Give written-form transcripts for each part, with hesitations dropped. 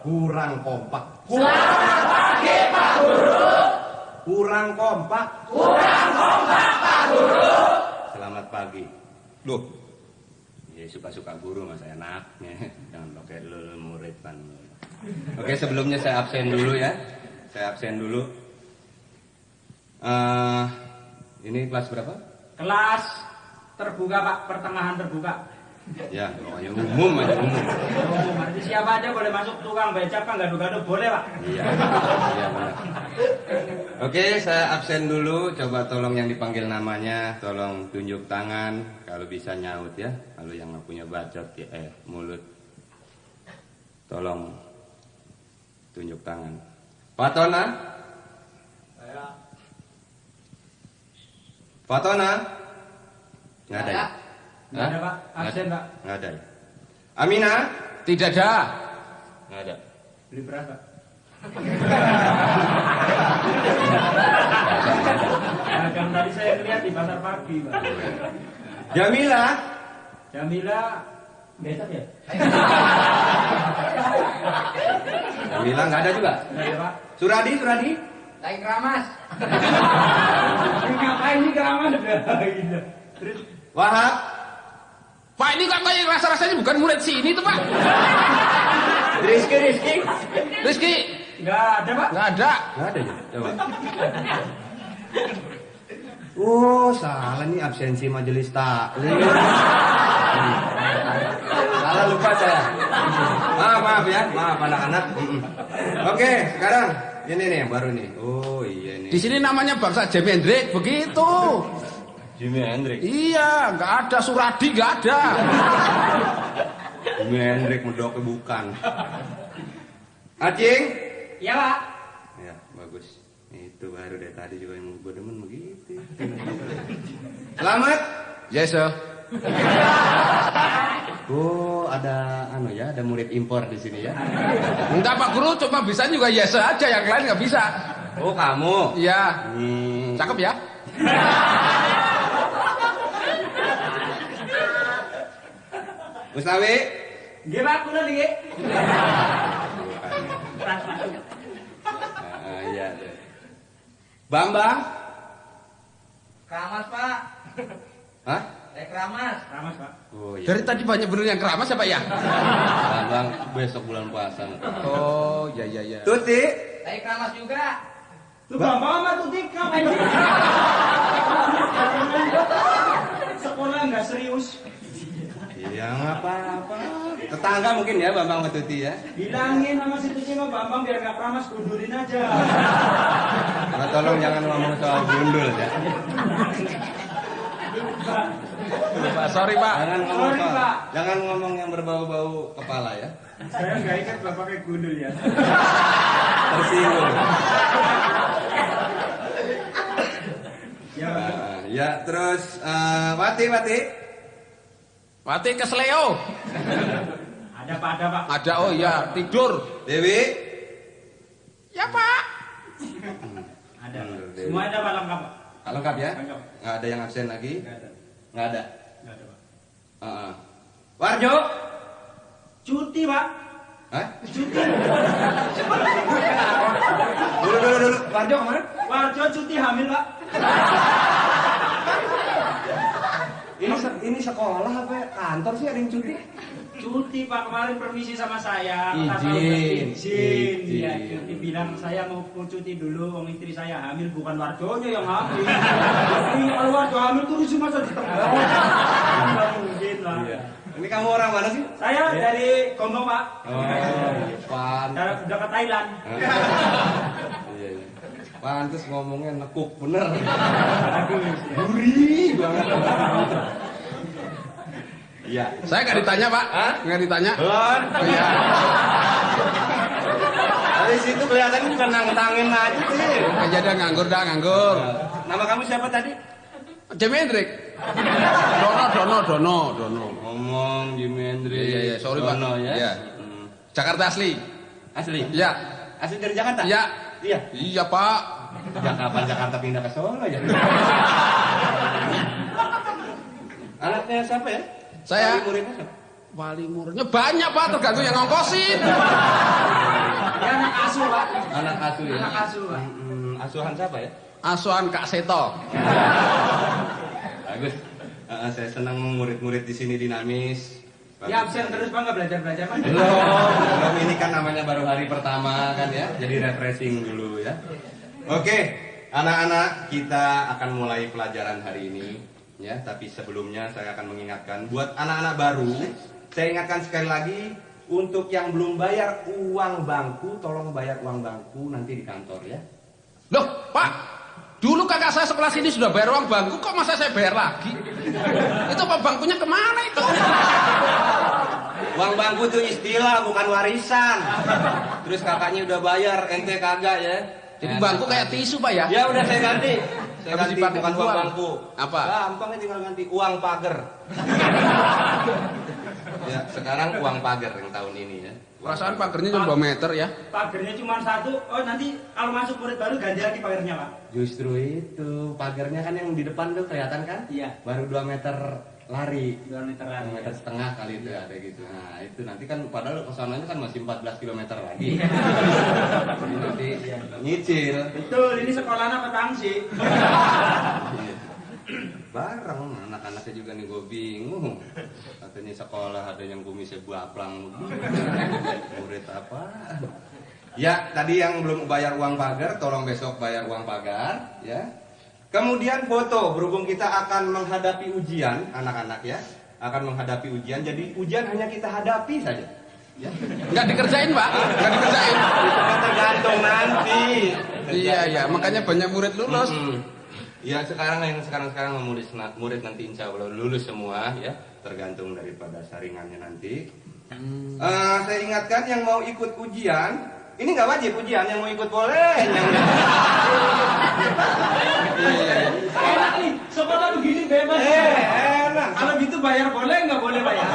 Kurang kompak. Selamat pagi Pak Guru. Kurang kompak. Kurang kompak Pak Guru. Selamat pagi. Loh, ya suka-suka guru masa enaknya. Jangan pakai lul murid kan. Oke, sebelumnya saya absen dulu ya. Saya absen dulu. Ini kelas berapa? Kelas terbuka Pak, pertengahan terbuka. Ya, pokoknya umum aja umum. Nanti siapa aja boleh masuk, tukang becak kan gaduh-gaduh boleh Pak. Iya, iya benar. Oke, saya absen dulu. Coba tolong yang dipanggil namanya, tolong tunjuk tangan. Kalau bisa nyaut ya. Kalau yang nggak punya bacot ya, mulut. Tolong tunjuk tangan. Fatona? Saya. Fatona? Nggak ada ya? Nggak ada Pak, absen Pak. Nggak ada ya? Amina? Tidak ada. Nggak ada. Beli beras Pak. Dagang tadi saya lihat di pasar pagi Pak. Jamila? Jamila besok ya? Jamila nggak ada juga? Nggak ada Pak. Suradi? Suradi? Lagi keramas. Ngapain ini keramas? Gitu. Terus Wahab? Pak, ini kok kayak rasa-rasanya bukan murid sini tuh Pak. Rizky? Rizky? nggak ada Pak. Nggak ada. Nggak ada ya? Coba. Oh, salah nih absensi majelis taklim. Salah lupa saya. Maaf ya, maaf anak-anak. Oke, sekarang ini nih baru nih. Oh iya nih. Di sini namanya bangsa Jimi Hendrix, begitu. Jimi Hendrix. Iya, nggak ada Suradi, nggak ada. Jimi Hendrix medoknya bukan. Acing? Iya Pak. Ya, bagus. Itu baru dari tadi juga yang gue demen begitu. Selamat. Yes, sir. Oh, ada ada murid impor di sini ya. Enggak Pak Guru, cuma bisa juga yes sir aja, yang lain nggak bisa. Oh, kamu. Iya. Cakep ya. Mustawi? Nggih Pak, kula nggih. Iya. Bambang? Keramas Pak. Hah? Lagi keramas. Keramas Pak. Oh iya. Dari tadi banyak bener yang keramas ya Pak ya? Bambang besok bulan puasa. Oh, ya. Tuti? Lagi keramas juga. Lu Bambang sama Tuti ngapain sih? Sekolah nggak serius. Iya, nggak apa-apa. Tetangga mungkin ya Bambang sama Tuti ya. Bilangin sama si Tuti sama Bambang biar nggak keramas, gundurin aja. Nah, tolong jangan ngomong soal gundul ya. Pak, sorry Pak. Jangan ngomong yang berbau-bau kepala ya. Saya nggak ingat Bapak kayak gundul ya. Tersinggung. Ya, Ya, terus Wati. Mati kesleo. ada Pak, ada Pak. Ada, oh iya, tidur. Dewi? Ya Pak. Ada. Dewi. Semua ada Pak, lengkap Pak. Lengkap ya? Lengkap. Nggak ada yang absen lagi? Nggak ada. Nggak ada. Nggak ada Pak. Warjo? Cuti Pak. Hah? Cuti. Dulu. Warjo kemana? Warjo cuti hamil Pak. Ini sekolah apa kantor sih ada yang cuti? Cuti Pak, kemarin permisi sama saya. Izin. Iya, cuti bilang saya mau cuti dulu, wong istri saya hamil, bukan Warjonya yang hamil. Jadi kalau Warjo hamil tuh rusuh masa di tengah. Nggak mungkin lah. Iya. Ini kamu orang mana sih? Saya dari Gombong Pak. Oh, pan. Dekat Thailand. Iya. Pantes ngomongnya nekuk bener. Aduh. Gurih banget. Iya. Saya nggak ditanya Pak. Hah? Nggak ditanya. Belum. Oh, iya. Dari situ kelihatannya bukan nangtangin aja sih. Jadi nganggur dah, nganggur. Nama kamu siapa tadi? Jimi Hendrix. Dono. Ngomong Jimi Hendrix. Iya, sorry Pak. Dono, ya. Iya. Jakarta asli. Asli? Iya. Asli dari Jakarta? Iya. Iya. Iya Pak. Sejak kapan Jakarta pindah ke Solo ya? Anaknya siapa ya? Saya. Wali muridnya siapa? Wali muridnya banyak Pak, tergantung yang ngongkosin. Ya anak asuh, Pak. Anak asuh ya. Anak asuh, Pak. Asuhan siapa ya? Asuhan Kak Seto. Bagus. Saya senang murid-murid di sini dinamis. Ya absen terus Pak, nggak belajar-belajar Pak. Belum, ini kan namanya baru hari pertama kan ya, jadi refreshing dulu ya. Oke, anak-anak, kita akan mulai pelajaran hari ini ya. Tapi sebelumnya saya akan mengingatkan buat anak-anak baru, saya ingatkan sekali lagi untuk yang belum bayar uang bangku, tolong bayar uang bangku nanti di kantor ya. Loh, Pak, dulu kakak saya sekelas ini sudah bayar uang bangku, kok masa saya bayar lagi? Itu Pak bangkunya kemana itu? Uang bangku itu istilah, bukan warisan. Terus kakaknya udah bayar, ente kagak ya. Jadi bangku kayak tisu Pak ya? Ya udah saya ganti. Saya Habis ganti dipakai bukan uang uang. bangku. Apa? Gampangnya tinggal ganti uang pagar. Ya, sekarang uang pagar yang tahun ini ya. Perasaan pagernya cuma 2 meter ya? Pagernya cuma 1. Oh nanti kalau masuk murid baru ganti lagi pagernya Pak. Justru itu, pagarnya kan yang di depan tuh kelihatan kan? Iya. Baru 2 meter lari. 2 meter lagi. 2 meter setengah kali itu ada gitu. Nah, itu nanti kan padahal kesananya kan masih 14 km lagi. Iya. Jadi nanti nyicil. Betul, ini sekolahnya petang sih. Bareng anak-anaknya juga nih, gue bingung. Katanya sekolah ada yang kumisnya baplang. Murid apa? Ya, tadi yang belum bayar uang pagar, tolong besok bayar uang pagar ya. Kemudian foto, berhubung kita akan menghadapi ujian, anak-anak ya, akan menghadapi ujian. Jadi ujian hanya kita hadapi saja. Ya. Nggak dikerjain Pak? Nggak dikerjain? Itu kan tergantung nanti. Iya, makanya banyak murid lulus. Ya sekarang murid nanti insya Allah lulus semua ya, tergantung daripada saringannya nanti. Saya ingatkan yang mau ikut ujian, ini nggak wajib ujian, yang mau ikut boleh. Enak nih, sekolah begini bebas. Enak. Kalau gitu bayar boleh nggak boleh bayar?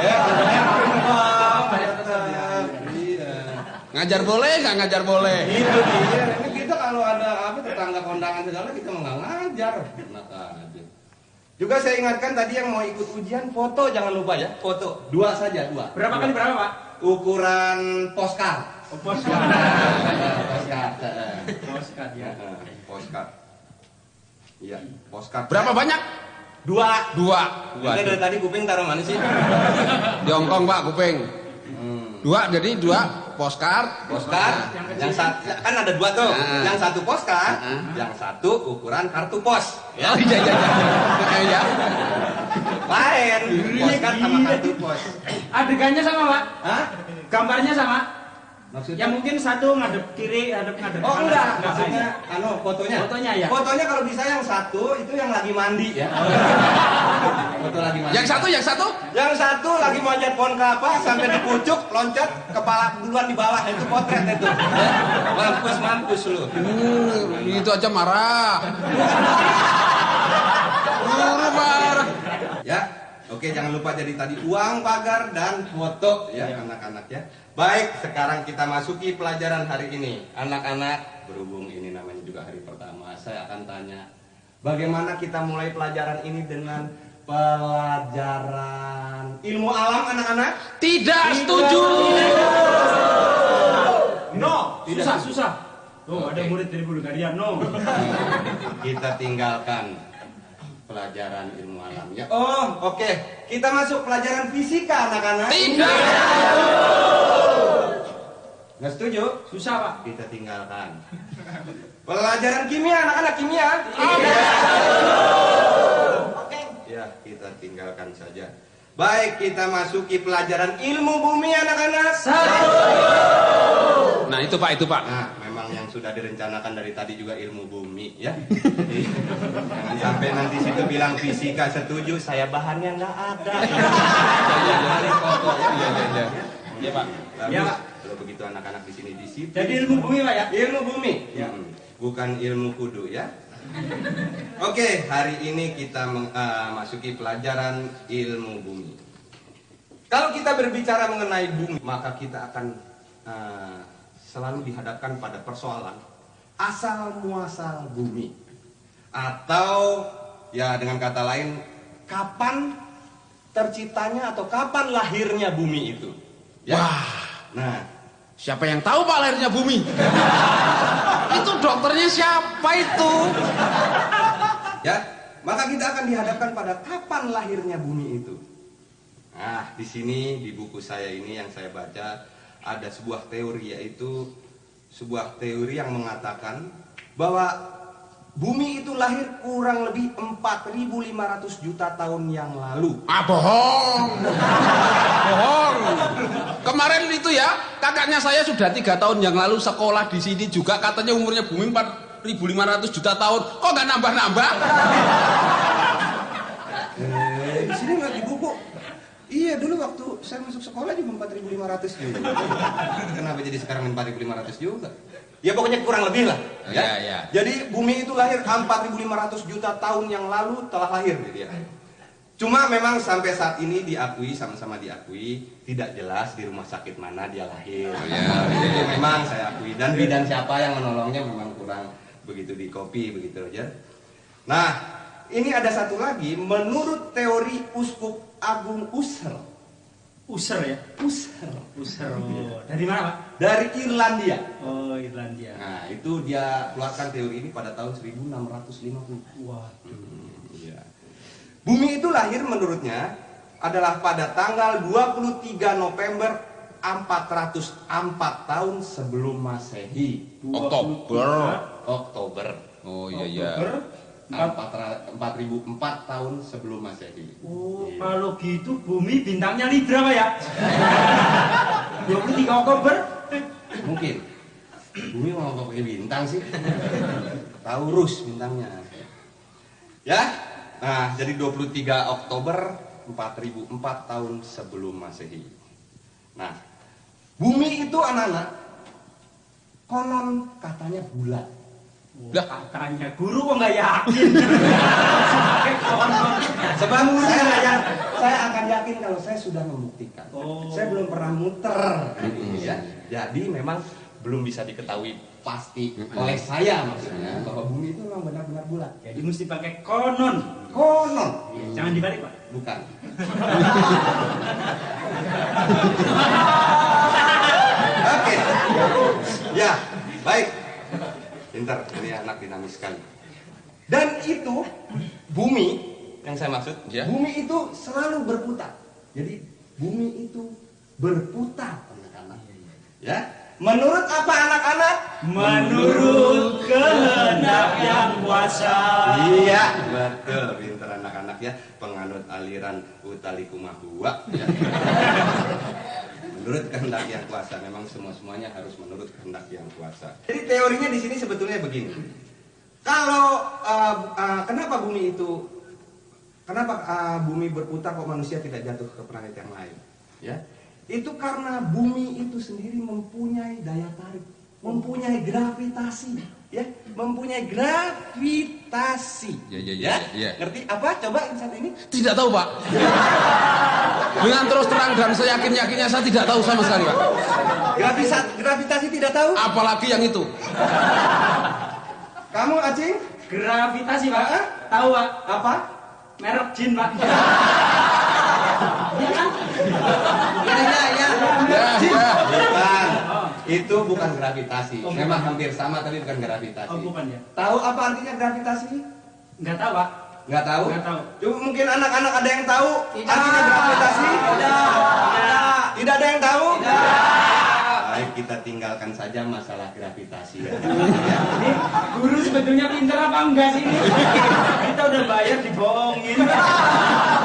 Bayar tetap ya. Iya. Ngajar boleh nggak ngajar boleh? Itu dia. Ini kita kalau ada apa tetangga kondangan segala kita mau nggak ngajar. Enak aja. Juga saya ingatkan tadi yang mau ikut ujian foto jangan lupa ya, foto 2 saja 2. Berapa kali berapa Pak? Ukuran postcard. Oh, postcard. Postcard. Postcard ya. Postcard. Iya, postcard. Berapa banyak? 2. 2. Kita dari tadi kuping taruh mana sih? Di Hongkong Pak kuping. 2 jadi 2 postcard. Postcard. Yang satu kan ada 2 tuh. Yang satu postcard, yang satu ukuran kartu pos. Ya, iya. Lain. Postcard sama kartu pos. Adegannya sama Pak? Hah? Gambarnya sama? Maksudnya? Ya mungkin satu ngadep kiri, ngadep Oh kanan. enggak, maksudnya fotonya. Fotonya ya. Fotonya kalau bisa yang satu itu yang lagi mandi ya. Foto lagi mandi. Yang satu Yang satu lagi manjat pohon kelapa sampai di pucuk, loncat, kepala duluan di bawah, itu potret itu. Mampus lu. Itu aja marah. Guru marah. Ya, oke jangan lupa jadi tadi uang pagar dan foto ya anak-anak ya. Baik, sekarang kita masuki pelajaran hari ini. Anak-anak, berhubung ini namanya juga hari pertama, saya akan tanya, bagaimana kita mulai pelajaran ini dengan pelajaran ilmu alam anak-anak? Tidak setuju. No, Tidak. susah. Tuh, ada Oke. murid dari Bulgaria, no. Kita tinggalkan pelajaran ilmu alam ya. Oh, oke. Kita masuk pelajaran fisika anak-anak. Tidak. Nggak setuju? Susah Pak. Kita tinggalkan. Pelajaran kimia anak-anak, kimia. Ya, kita tinggalkan saja. Baik, kita masuki pelajaran ilmu bumi anak-anak. Nah itu Pak. Nah, memang yang sudah direncanakan dari tadi juga ilmu bumi ya. Jadi, jangan sampai nanti situ bilang fisika setuju, saya bahannya nggak ada. Iya Pak. Bagus. Ya, Pak. Kalau begitu anak-anak di sini disiplin. Jadi ilmu bumi Pak ya? Ilmu bumi. Ya. Bukan ilmu kudu ya. Oke, hari ini kita masuki pelajaran ilmu bumi. Kalau kita berbicara mengenai bumi, maka kita akan selalu dihadapkan pada persoalan asal muasal bumi. Atau ya dengan kata lain, kapan terciptanya atau kapan lahirnya bumi itu. Ya. Nah, Siapa yang tahu Pak lahirnya bumi? Itu dokternya siapa itu? Ya, maka kita akan dihadapkan pada kapan lahirnya bumi itu. Nah, di sini di buku saya ini yang saya baca ada sebuah teori, yaitu sebuah teori yang mengatakan bahwa bumi itu lahir kurang lebih 4.500 juta tahun yang lalu. Ah, bohong. Bohong. Kemarin itu ya, kakaknya saya sudah 3 tahun yang lalu sekolah di sini juga, katanya umurnya bumi 4.500 juta tahun. Kok nggak nambah-nambah? Di sini nggak di buku. Iya, dulu waktu saya masuk sekolah juga 4.500 juga. Kenapa jadi sekarang 4.500 juga? Ya pokoknya kurang lebih lah. Ya. Ya. Jadi bumi itu lahir 4.500 juta tahun yang lalu telah lahir gitu ya. Cuma memang sampai saat ini diakui, sama-sama diakui, tidak jelas di rumah sakit mana dia lahir. Jadi memang saya akui, dan bidan siapa yang menolongnya memang kurang begitu di copy begitu aja. Nah, ini ada satu lagi, menurut teori Uskup Agung Husserl. User ya? Husserl. User. Oh. Dari mana, Pak? Dari Irlandia. Oh, Irlandia. Nah, itu dia keluarkan teori ini pada tahun 1650. Wah. Iya. Bumi itu lahir menurutnya adalah pada tanggal 23 November 404 tahun sebelum Masehi. Oktober. Oh iya. 4004 tahun sebelum Masehi. Oh, kalau gitu bumi bintangnya Libra, Pak ya? 23 Oktober? Mungkin. Bumi mau pakai bintang sih. Taurus bintangnya. Ya. Nah, jadi 23 Oktober 4004 tahun sebelum Masehi. Nah, bumi itu anak-anak konon katanya bulat. Lah, katanya guru kok nggak yakin? Sebab saya akan yakin kalau saya sudah membuktikan. Saya belum pernah muter, ya. Jadi memang belum bisa diketahui pasti oleh saya maksudnya bahwa bumi itu memang benar-benar bulat. Jadi mesti pakai konon. Konon. Jangan dibalik, Pak. Bukan. Oke. Ya, baik. Pintar, ini anak dinamis sekali. Dan itu bumi yang saya maksud, Ya. bumi itu selalu berputar. Jadi bumi itu berputar, anak-anak. Ya. Menurut apa anak-anak? Menurut kehendak yang kuasa. Iya, betul, pintar anak-anak ya, penganut aliran Utalikumahua ya. Menurut kehendak yang kuasa, memang semuanya harus menurut kehendak yang kuasa. Jadi teorinya di sini sebetulnya begini. Kalau kenapa bumi berputar kok manusia tidak jatuh ke planet yang lain? Ya, itu karena bumi itu sendiri mempunyai daya tarik, mempunyai gravitasi, ya, mempunyai gravitasi. Ya. Ngerti apa? Coba saat ini. Tidak tahu, Pak. Dengan terus terang dan seyakin-yakinnya saya tidak tahu sama sekali, Pak. Gravitasi tidak tahu? Apalagi yang itu. Kamu, Acing? Gravitasi, Pak. Tahu, Pak? Apa? Merek jin, Pak. Ya. Ya. Bukan. Itu bukan gravitasi. Memang hampir sama tapi bukan gravitasi. Oh, bukan ya? Tahu apa artinya gravitasi? Nggak tahu, Pak. Nggak tahu? Nggak tahu. Coba mungkin anak-anak ada yang tahu artinya gravitasi? Tidak ada yang tahu? Baik, kita tinggalkan saja masalah gravitasi ya. Ini guru sebetulnya pinter apa enggak sih ini? Kita udah bayar dibohongin.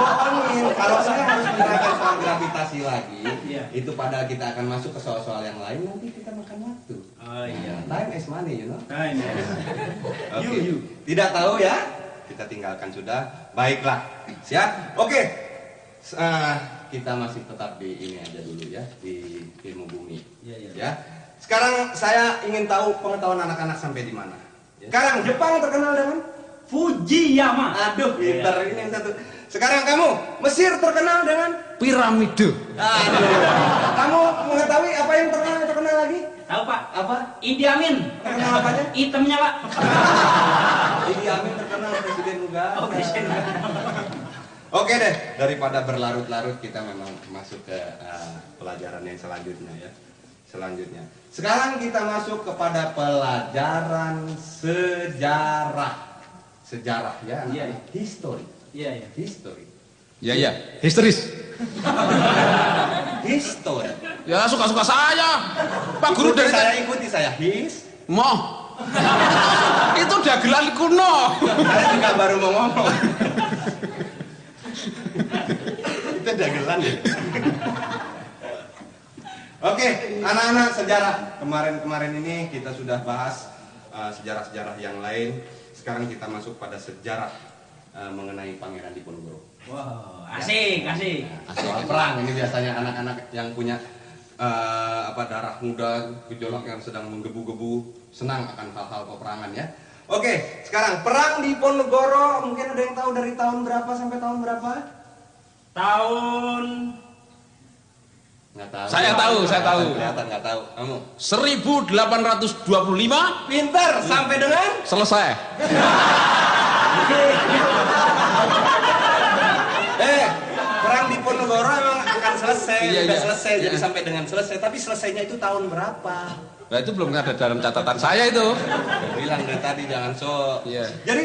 Bohongin. Kalau saya harus menerangkan soal gravitasi lagi, Iya. itu padahal kita akan masuk ke soal-soal yang lain, nanti kita makan waktu. Oh iya. Time is money, you know. Nah, ini. Oke. Tidak tahu ya? Kita tinggalkan sudah. Baiklah. Siap? Oke. Kita masih tetap di ini aja dulu ya, di ilmu bumi. Iya. Ya. Sekarang saya ingin tahu pengetahuan anak-anak sampai di mana. Sekarang Jepang terkenal dengan Fujiyama. aduh, pintar ini yang satu. Sekarang kamu Mesir terkenal dengan Piramida. aduh. Kamu mengetahui apa yang terkenal lagi? Tahu, Pak? Apa? Idi Amin. Terkenal apanya? Itemnya, Pak. Idi Amin terkenal Presiden Uganda. Oh, presiden. Oke deh, daripada berlarut-larut kita memang masuk ke pelajaran yang selanjutnya ya. selanjutnya. Sekarang kita masuk kepada pelajaran sejarah. Sejarah ya, Iya. history. Iya, iya. History. Ya, histeris. History. Ya, suka-suka saya. Pak Guru Ikuti dari saya, ikuti saya. Moh. Itu dagelan kuno. Saya juga baru mau ngomong. Itu dagelan ya. Oke, anak-anak sejarah. Kemarin-kemarin ini kita sudah bahas sejarah-sejarah yang lain. Sekarang kita masuk pada sejarah mengenai Pangeran Diponegoro. Wow, asik, asik. Soal perang ini biasanya anak-anak yang punya darah muda, gejolak yang sedang menggebu-gebu, senang akan hal-hal peperangan ya. Oke, sekarang perang Diponegoro, mungkin ada yang tahu dari tahun berapa sampai tahun berapa? Tahun Nggak tahu. Saya tahu. Kelihatan nggak tahu. Kamu? 1825 Pintar sampai dengan? selesai. Perang Diponegoro emang akan selesai, Iya, udah iya. selesai, jadi Iya. sampai dengan selesai. Tapi selesainya itu tahun berapa? Nah, itu belum ada dalam catatan saya itu. Saya bilang dari tadi jangan sok. Iya. Jadi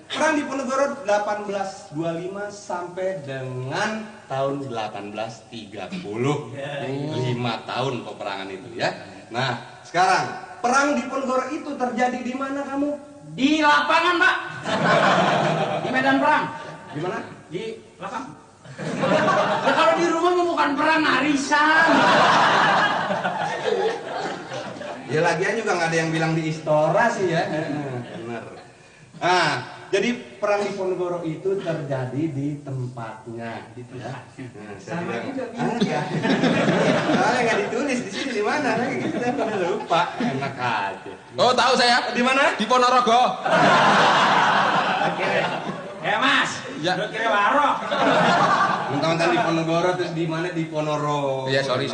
perang Diponegoro 1825 sampai dengan tahun 1830. 5 tahun peperangan itu ya. Nah, sekarang perang Diponegoro itu terjadi di mana kamu? di lapangan, Pak. Di medan perang. Di mana? Di lapangan. Ya, kalau di rumah mah bukan perang, arisan. Ya lagian juga nggak ada yang bilang di Istora sih ya. Benar. Ah, jadi perang Diponegoro itu terjadi di tempatnya, gitu ya. Nah, Sama juga, ya. Soalnya nggak ditulis di sini di mana, gitu saya udah lupa. Enak aja. Oh, tahu saya. Di mana? Di Ponorogo. Mas, Ya. lu kira warok. Mentang-mentang di Ponorogo terus di mana di Ponorogo. Iya, sorry.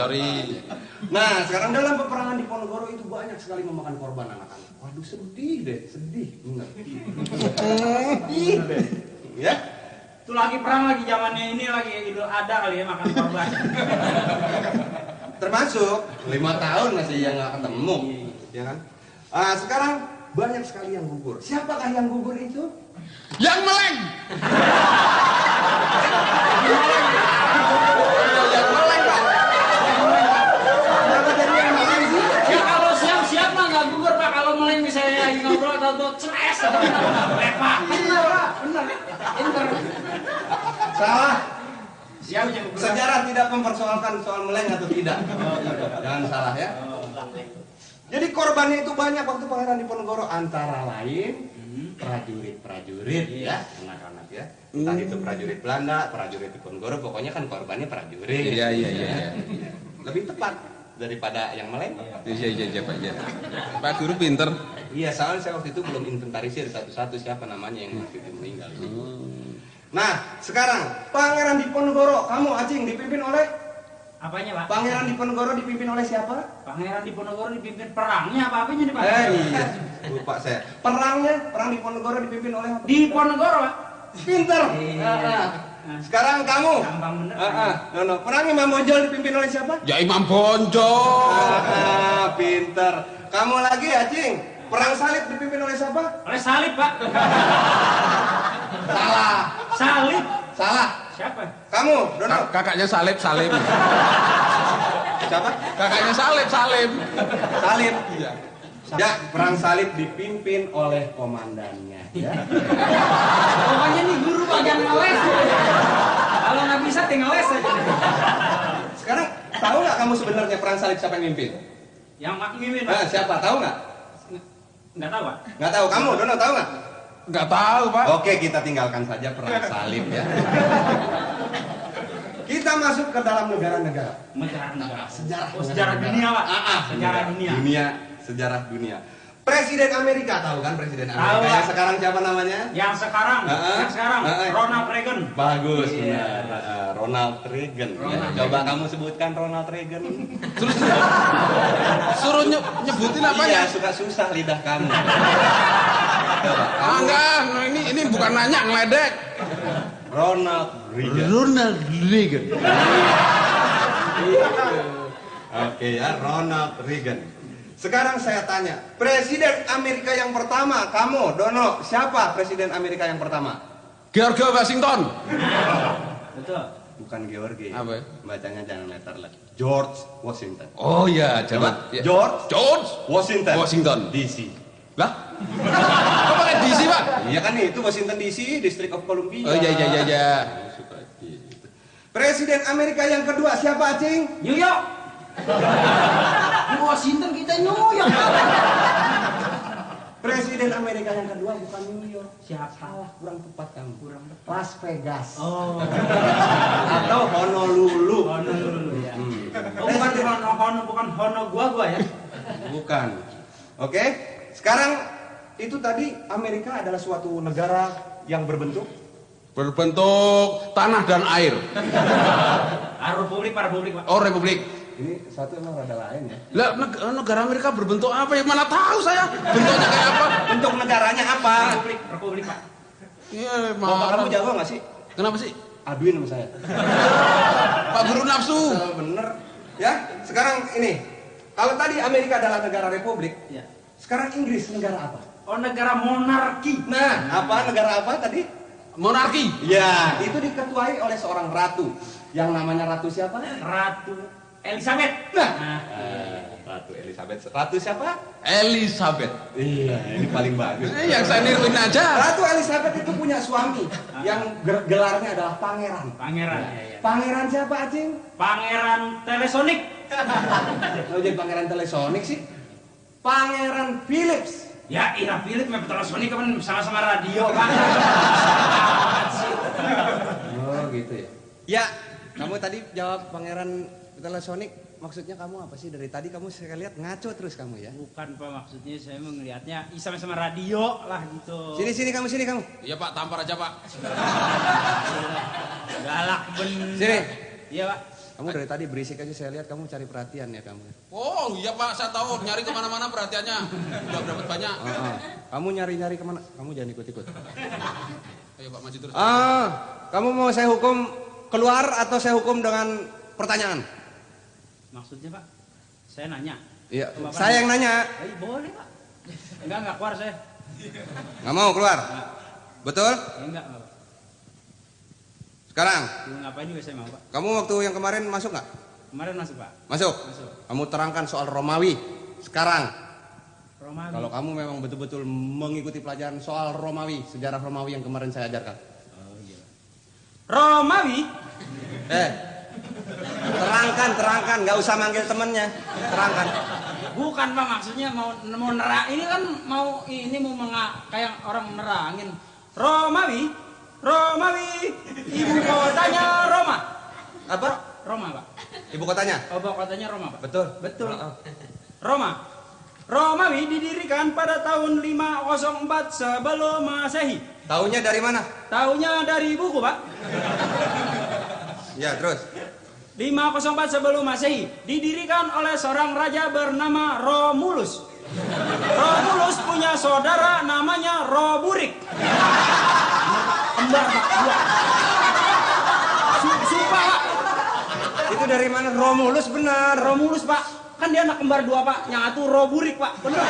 Nah, sekarang dalam peperangan di Ponorogo itu banyak sekali memakan korban anak-anak. Waduh, sedih deh, sedih. Bener. Sedih deh. Ya? Itu lagi perang, lagi zamannya ini, lagi Idul Adha kali ya, makan korban. Termasuk 5 tahun masih yang nggak ketemu, ya kan? Sekarang banyak sekali yang gugur. Siapakah yang gugur itu? Yang meleng. Yang meleng, Pak. Kenapa jadi yang meleng sih? Ya kalau siap-siap mah nggak gugur, Pak. Kalau meleng misalnya lagi ngobrol atau ceres atau lepak. Bener, Pak. Bener. Inter. Salah. Siap yang gugur. Sejarah tidak mempersoalkan soal meleng atau tidak. Jangan salah ya. Jadi korbannya itu banyak waktu Pangeran Diponegoro, antara lain prajurit-prajurit ya, anak-anak ya. Entah itu prajurit Belanda, prajurit Diponegoro, pokoknya kan korbannya prajurit. Iya. Lebih tepat daripada yang meleng. Iya, Pak. Iya. Pak Guru pinter. Iya, soalnya saya waktu itu belum inventarisir satu-satu siapa namanya yang waktu itu meninggal. Nah, sekarang Pangeran Diponegoro, kamu Acing dipimpin oleh Apanya, Pak? Pangeran Diponegoro dipimpin oleh siapa? Pangeran Diponegoro dipimpin perangnya apa-apanya nih, Pak? Iya, lupa saya. Perang Diponegoro dipimpin oleh apa? Diponegoro, Pak. Pinter. Iya. Sekarang kamu. Gampang bener. Perang Imam Bonjol dipimpin oleh siapa? Ya Imam Bonjol. Pinter. Kamu lagi Acing. Perang Salib dipimpin oleh siapa? Oleh salib, Pak. Salah. Salib. Salah. Siapa? Kamu, Dono. Kakaknya Salib. Siapa? Kakaknya Salib. Salib. Iya. Ya, perang Salib dipimpin oleh komandannya. Ya. Pokoknya nih guru bagian ngeles. Kalau nggak bisa tinggal les aja. Sekarang tahu nggak kamu sebenarnya perang Salib siapa yang mimpin? Yang mak mimin, Pak. Siapa? Tahu nggak? Nggak tahu, Pak. Nggak tahu. Kamu, Dono, tahu nggak? Nggak tahu, Pak. Oke, kita tinggalkan saja perang Salib ya. Kita masuk ke dalam negara-negara. Negara. Sejarah. Oh, sejarah dunia, Pak. Sejarah dunia. Sejarah dunia. Presiden Amerika, tahu kan Presiden Amerika? Tahu, Yang Pak. sekarang siapa namanya? Yang sekarang, Ronald Reagan. Bagus, Iya. benar. Ronald Reagan. Ya, coba kamu sebutkan Ronald Reagan. Terus suruh nyebutin apa Iya, ya? suka susah lidah kamu. Enggak, ini bukan nanya, ngeledek. Ronald Reagan. Ronald Reagan. Oke ya, Ronald Reagan. Sekarang saya tanya, Presiden Amerika yang pertama, kamu, Dono, siapa Presiden Amerika yang pertama? George Washington. Betul. Bukan George. Apa ya? Bacanya jangan letter lagi. George Washington. Oh iya, Coba, ya. George Washington. DC. Lah? Kok pakai DC, Pak? Iya kan itu Washington DC, District of Columbia. Oh iya. Suka gitu. Presiden Amerika yang kedua siapa, Acing? New York. Di Washington kita New York. Presiden Amerika yang kedua bukan New York. Siapa? Salah, kurang tepat kamu. Kurang tepat. Las Vegas. Oh. Atau Honolulu. Honolulu ya. Oh, Presiden- bukan Hono gua ya. Bukan. Oke. Sekarang itu tadi Amerika adalah suatu negara yang berbentuk Berbentuk tanah dan air. Republik, Pak. Oh, republik. ini satu emang rada lain ya. Lah, negara Amerika berbentuk apa ya? Mana tahu saya bentuknya kayak apa. Bentuk negaranya apa? Republik, Pak. Iya, Bapak kamu malah. jago nggak sih? Kenapa sih? Aduin sama saya. Pak Guru nafsu. Bener. Ya. Sekarang ini, kalau tadi Amerika adalah negara republik, Ya. sekarang Inggris negara apa? Oh, negara monarki. Nah, negara apa tadi? Monarki. Ya, itu diketuai oleh seorang ratu. Yang namanya ratu siapa? Ratu Elizabeth. Nah, Ratu Elizabeth. Ratu siapa? Elizabeth. Iya, ini paling bagus. Yang saya niruin aja. Ratu Elizabeth itu punya suami yang gelarnya adalah pangeran. Pangeran. Ya. Pangeran siapa, Acing? Pangeran Telesonic. Kalau jadi pangeran telesonik sih? Pangeran Philips. Ya, Ira Philip sama Telesonic kan sama-sama radio, Pak. Oh, gitu ya. Ya, kamu tadi jawab pangeran telesonik. Maksudnya kamu apa sih? Dari tadi kamu saya lihat ngaco terus kamu ya. Bukan, Pak, maksudnya saya melihatnya sama-sama radio lah gitu. Sini kamu. Iya, Pak, tampar aja, Pak. Galak bener. Sini. Iya, Pak. Kamu dari tadi berisik aja, saya lihat kamu cari perhatian ya kamu. Oh, iya, Pak, saya tahu nyari kemana-mana perhatiannya. Udah dapat banyak. Kamu nyari kemana? Kamu jangan ikut-ikut. Ayo, Pak, maju terus. Kamu mau saya hukum keluar atau saya hukum dengan pertanyaan? Maksudnya, Pak, saya nanya. Iya, Bapak saya yang nanya. Boleh, Pak. Enggak keluar saya. Nggak mau keluar? Betul? Ya, enggak, Pak. Sekarang, Ngapain juga saya mau, Pak. kamu waktu yang kemarin masuk nggak? Kemarin masuk, Pak. Masuk. Masuk. Kamu terangkan soal Romawi. Sekarang, Romawi. kalau kamu memang betul-betul mengikuti pelajaran soal Romawi, sejarah Romawi yang kemarin saya ajarkan. Oh, iya. Romawi? Terangkan, nggak usah manggil temennya. Terangkan. Bukan, Pak, maksudnya mau nerang. Ini kan mau kayak orang nerangin. Romawi, ibu kotanya Roma. Apa? Roma, Pak. Ibu kotanya? Oh, ibu kotanya Roma, Pak. Betul. Betul. Romawi didirikan pada tahun 504 sebelum Masehi. Tahunya dari mana? Tahunya dari buku, Pak. Ya, terus. 504 sebelum Masehi didirikan oleh seorang raja bernama Romulus. Romulus punya saudara namanya Roburik. Kembar, Pak. Dua. Sumpah, Pak. Itu dari mana? Romulus benar. Romulus, Pak. Kan dia anak kembar dua, Pak. Yang satu Roburik, Pak. Bener.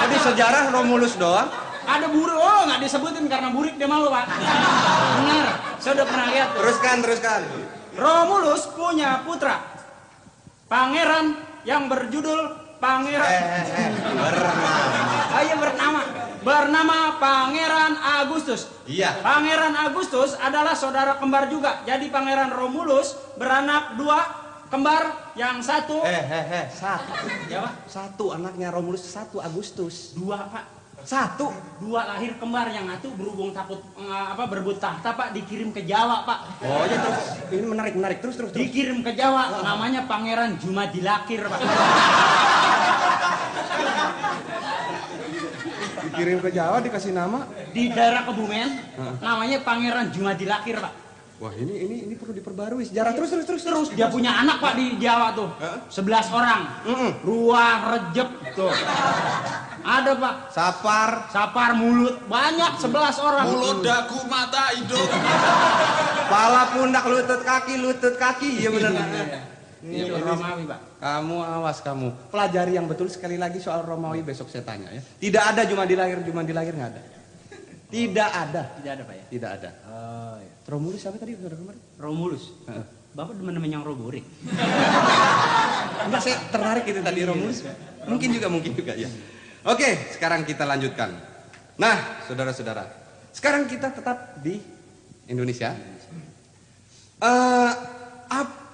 Jadi sejarah Romulus doang. Ada burik. Oh, nggak disebutin karena burik dia malu, Pak. Bener. Saya udah pernah lihat. Teruskan. Romulus punya putra. Pangeran yang berjudul Pangeran. Bernama Pangeran Agustus. Iya. Pangeran Agustus adalah saudara kembar juga. Jadi Pangeran Romulus beranak dua kembar, yang satu. Satu. Ya, Pak? Satu anaknya Romulus, 1 Agustus. Dua, Pak. 1. Dua lahir kembar, yang satu berhubung takut berebut tahta, Pak, dikirim ke Jawa, Pak. Oh ya, terus. Ini menarik. Terus. Dikirim ke Jawa, namanya Pangeran Jumadilakir, Pak. Dikirim ke Jawa dikasih nama. Di daerah Kebumen, namanya Pangeran Jumadilakir, Pak. Wah, ini perlu diperbarui sejarah. Terus. Terus dia punya anak, Pak, di Jawa tuh. 11 orang. Ruah, Rejep tuh. Ada, Pak. Sapar, Mulut, banyak 11 orang. Mulut, dagu, mata, hidung. Pala, pundak, lutut kaki. Iya benar. Ini Romawi, Pak. Kamu awas kamu. Pelajari yang betul sekali lagi soal Romawi besok saya tanya ya. Tidak ada cuma di lahir nggak ada. Tidak ada. Tidak ada, Pak ya? Tidak ada. Oh, iya. Romulus siapa tadi saudara kemarin? Romulus. Bapak teman-teman yang roborik. Enggak, saya tertarik itu tadi Romulus. Mungkin juga ya. Oke, sekarang kita lanjutkan. Nah, saudara-saudara, sekarang kita tetap di Indonesia.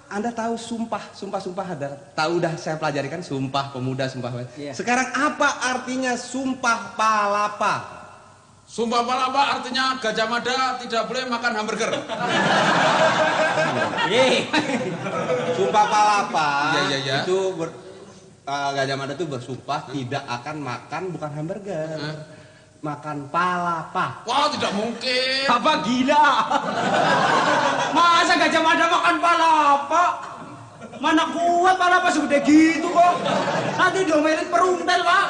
Anda tahu sumpah ada. Tahu udah saya pelajari kan Sumpah Pemuda, Sumpah. Iya. Sekarang apa artinya Sumpah Palapa? Sumpah Palapa artinya Gajah Mada tidak boleh makan hamburger. Sumpah Palapa Iya. itu Gajah Mada itu bersumpah tidak akan makan bukan hamburger. Makan palapa. Wah, tidak mungkin. Apa gila? Masa Gajah Mada makan palapa? Mana kuat palapa segede gitu kok. Nanti diomelin peruntel, Pak.